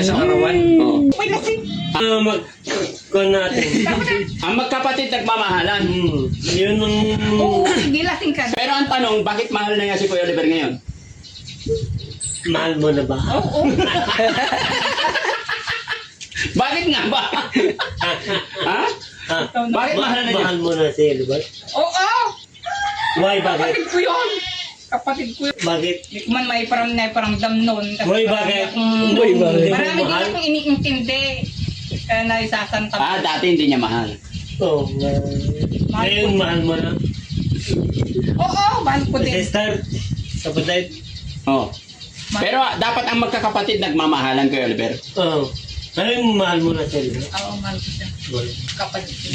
siya sa karawan. Oo. May lasing. Kung natin. Ang magkapatid nagmamahalan. Yun ang... Oo, sige, lasing ka. Pero ang tanong, bakit mahal na niya si Kuya Oliver ngayon? Mahal mo na ba? Oo. Bakit nga ba? Ha? Bakit mahal na niya? Mahal mo na si Elbert? Oo. Why, bakit? Kapatid ko yun. Kapatid ko yun. Bakit? Di ko man may parang dam noon. Uy, bakit? Uy, bakit? Marami din Mahal? akong iniintindi. Kaya naisasanta. Dati hindi niya mahal. Oo. Ngayon, mahal mo na. Oo, mahal ko din. Sister, kapatid. Oo. Pero dapat ang magkakapatid nagmamahalan, Kuya Oliver. Oo. Ngayon, mahal mo na si Elbert. Oo, mahal ko siya. Kapatid ko.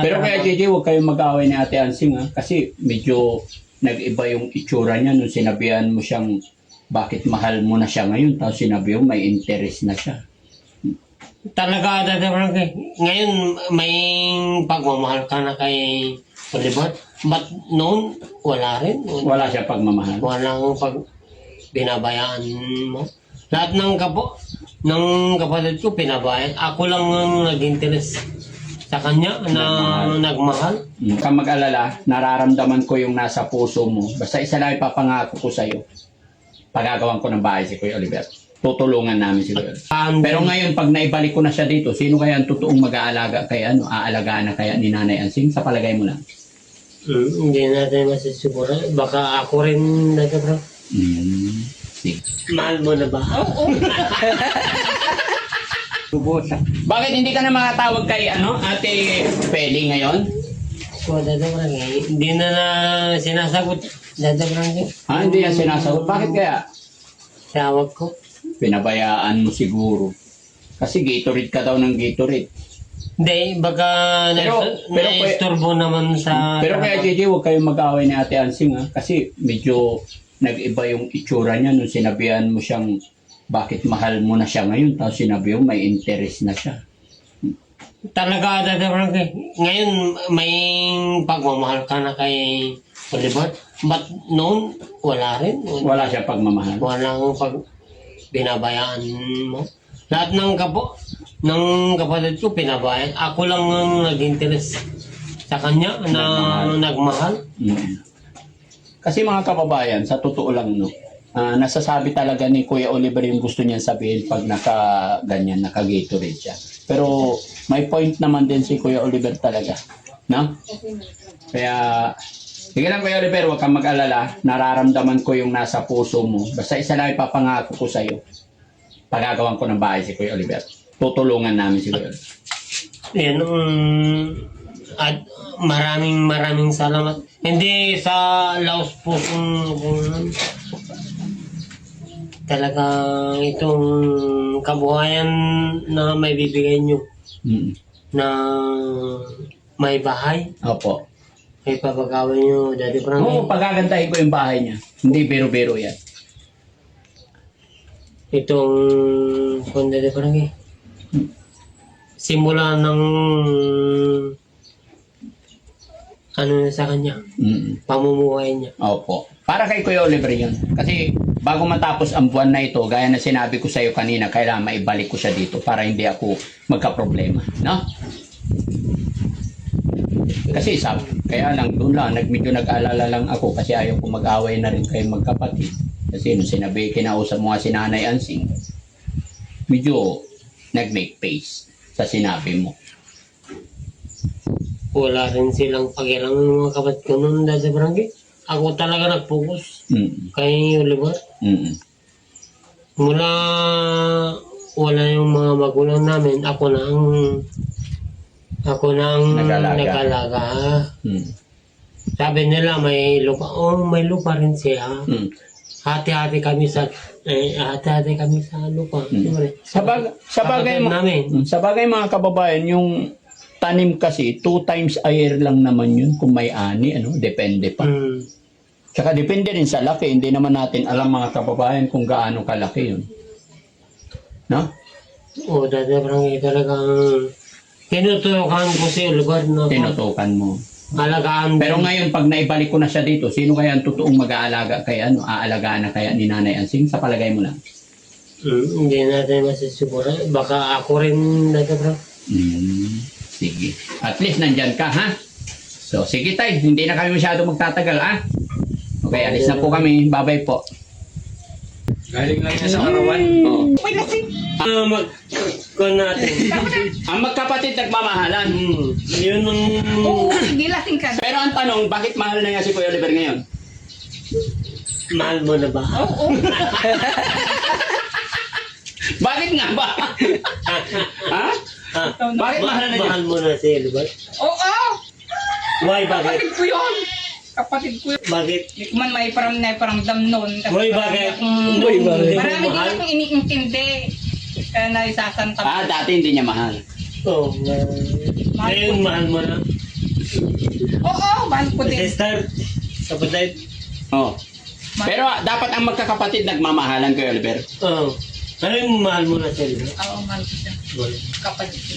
Pero kaya JJ, huwag kayong mag-away ni Ate Ansing ha. Kasi medyo nag-iba yung itsura niya nung sinabihan mo siyang bakit mahal mo na siya ngayon. Tapos sinabi mo may interest na siya. Talaga, Dada Frankie. Ngayon, may pagmamahal ka na kay Oliver. But noon, wala rin. Wala siya pagmamahal. Walang pag binabayaan mo. Lahat ng kapatid ko pinabayaan. Ako lang ang nag-interest sa kanya na nagmahal. Kung mag-alala, nararamdaman ko yung nasa puso mo. Basta isa lang ipapangako ko sa'yo. Pagagawan ko ng bahay si Kuya Oliver. Tutulungan namin si Kuya Oliver. Pero ngayon, pag naibalik ko na siya dito, sino kaya ang totoong mag-aalaga kay aalagaan na kaya ni Nanay Ansing? Sa palagay mo lang. Hindi natin masisiguro. Baka ako rin nagkabro. Sige. Mahal mo na ba? Oo. Bakit hindi ka na makatawag kay Ate Peli ngayon? O, Dada Frankie. Hindi na sinasagot. Dada Frankie. Hindi yan sinasagot. Bakit kaya? Tawag ko. Pinabayaan mo siguro. Kasi Gatorade ka daw ng Gatorade. Hindi, baka pero na-istorbo naman sa... Pero kaya JJ, huwag kayong mag-away ni Ate Ansing ha. Kasi medyo nag-iba yung itsura niya nung sinabihan mo siyang bakit mahal mo na siya ngayon. Tapos sinabi mo may interest na siya. Talaga, Dada Frankie. Ngayon, may pagmamahal ka na kay Oliver. But noon, wala rin. Wala siya pagmamahal. Walang pag binabayaan mo. Lahat ng kapatid ko pinabayaan. Ako lang ang nag-interest sa kanya na nagmahal. Kasi mga kababayan, sa totoo lang nasasabi talaga ni Kuya Oliver yung gusto niya sabihin pag naka-Gatorade siya. Pero may point naman din si Kuya Oliver talaga. No? Kaya, sige lang Kuya Oliver, huwag kang mag-alala. Nararamdaman ko yung nasa puso mo. Basta isa lang ipapangako ko sa'yo. Pagagawan ko ng bahay si Kuya Oliver. Tutulungan namin si Kuya Oliver. Yan, at maraming salamat. Hindi sa laos po kung talagang itong kabuhayan na may bibigay nyo na may bahay. Opo. May papagawin nyo, Daddy Frankie. Oo, pagagandahin ko yung bahay niya. Hindi biro-biro yan. Itong kung Daddy Frankie. Simula ng sa kanya. Pamumuhay niya. Opo. Para kay Kuya Oliver yun. Kasi bago matapos ang buwan na ito, gaya na sinabi ko sa iyo kanina, kailangan maibalik ko siya dito para hindi ako magka-problema. No? Kasi kaya lang doon lang, medyo nag-alala lang ako kasi ayaw ko mag-away na rin kayo magkapatid. Kasi nung sinabi, kinausap mo nga si Nanay Ansing, medyo nag-make face sa sinabi mo. Wala rin silang pagilang ng mga kapatid ko noon, Daddy Frankie. Ako talaga nag-focus kay Oliver. Mula wala yung mga magulang namin, ako na ang nag-alaga. Sabi nila may lupa. Oh, may lupa rin siya. Hati-hati kami sa lupa. Sa bagay mga kababayan, yung tanim kasi 2 times a year lang naman yun kung may ani, depende pa. Tsaka depende rin sa laki, hindi naman natin alam mga kababayan kung gaano kalaki yun. No? Oo, Daddy Frankie, talagang tinutukan ko si Oliver na Tinutukan mo. Alagaan Pero din. ngayon, pag naibalik ko na siya dito, sino kaya ang totoong mag-aalaga kay aalagaan na kaya ni Nanay Ansing? Sa palagay mo lang. Hindi natin masisigura. Baka ako rin dito, bro. Sige. At least nandyan ka, ha? So, sige tay, hindi na kami masyado magtatagal, ha? Okay, alis na po kami. Bye-bye po. Galing lang niya sa karawan. Oh. Uy, lasing. Kung natin. Ang magkapatid nagmamahalan. Yun ang... Oo, sige, lasing ka. Pero ang tanong, bakit mahal na niya si Kuya Oliver ngayon? Mahal mo na ba? Oo. Bakit nga ba? ha? Bakit mahal na niya? Mahal mo na si Elbert? Oo. Why, bakit? Kapatid ko yun. Kapatid ko yun. Bakit? Hindi ko man may paramdam noon. Kasi Uy, marami bakit? akong- Uy, bakit? Marami din Mahal? akong iniintindi. Kaya naisasanta ko. Dati hindi niya mahal. Oo. Ngayon, mahal mo na. Oo, mahal ko din. Sister, kapatid. Oh. Pero dapat ang magkakapatid nagmamahalan, Kuya Oliver. Oo. Ano yung mahal mo na si Elbert? Oo, mahal ko siya. Kapatid ko.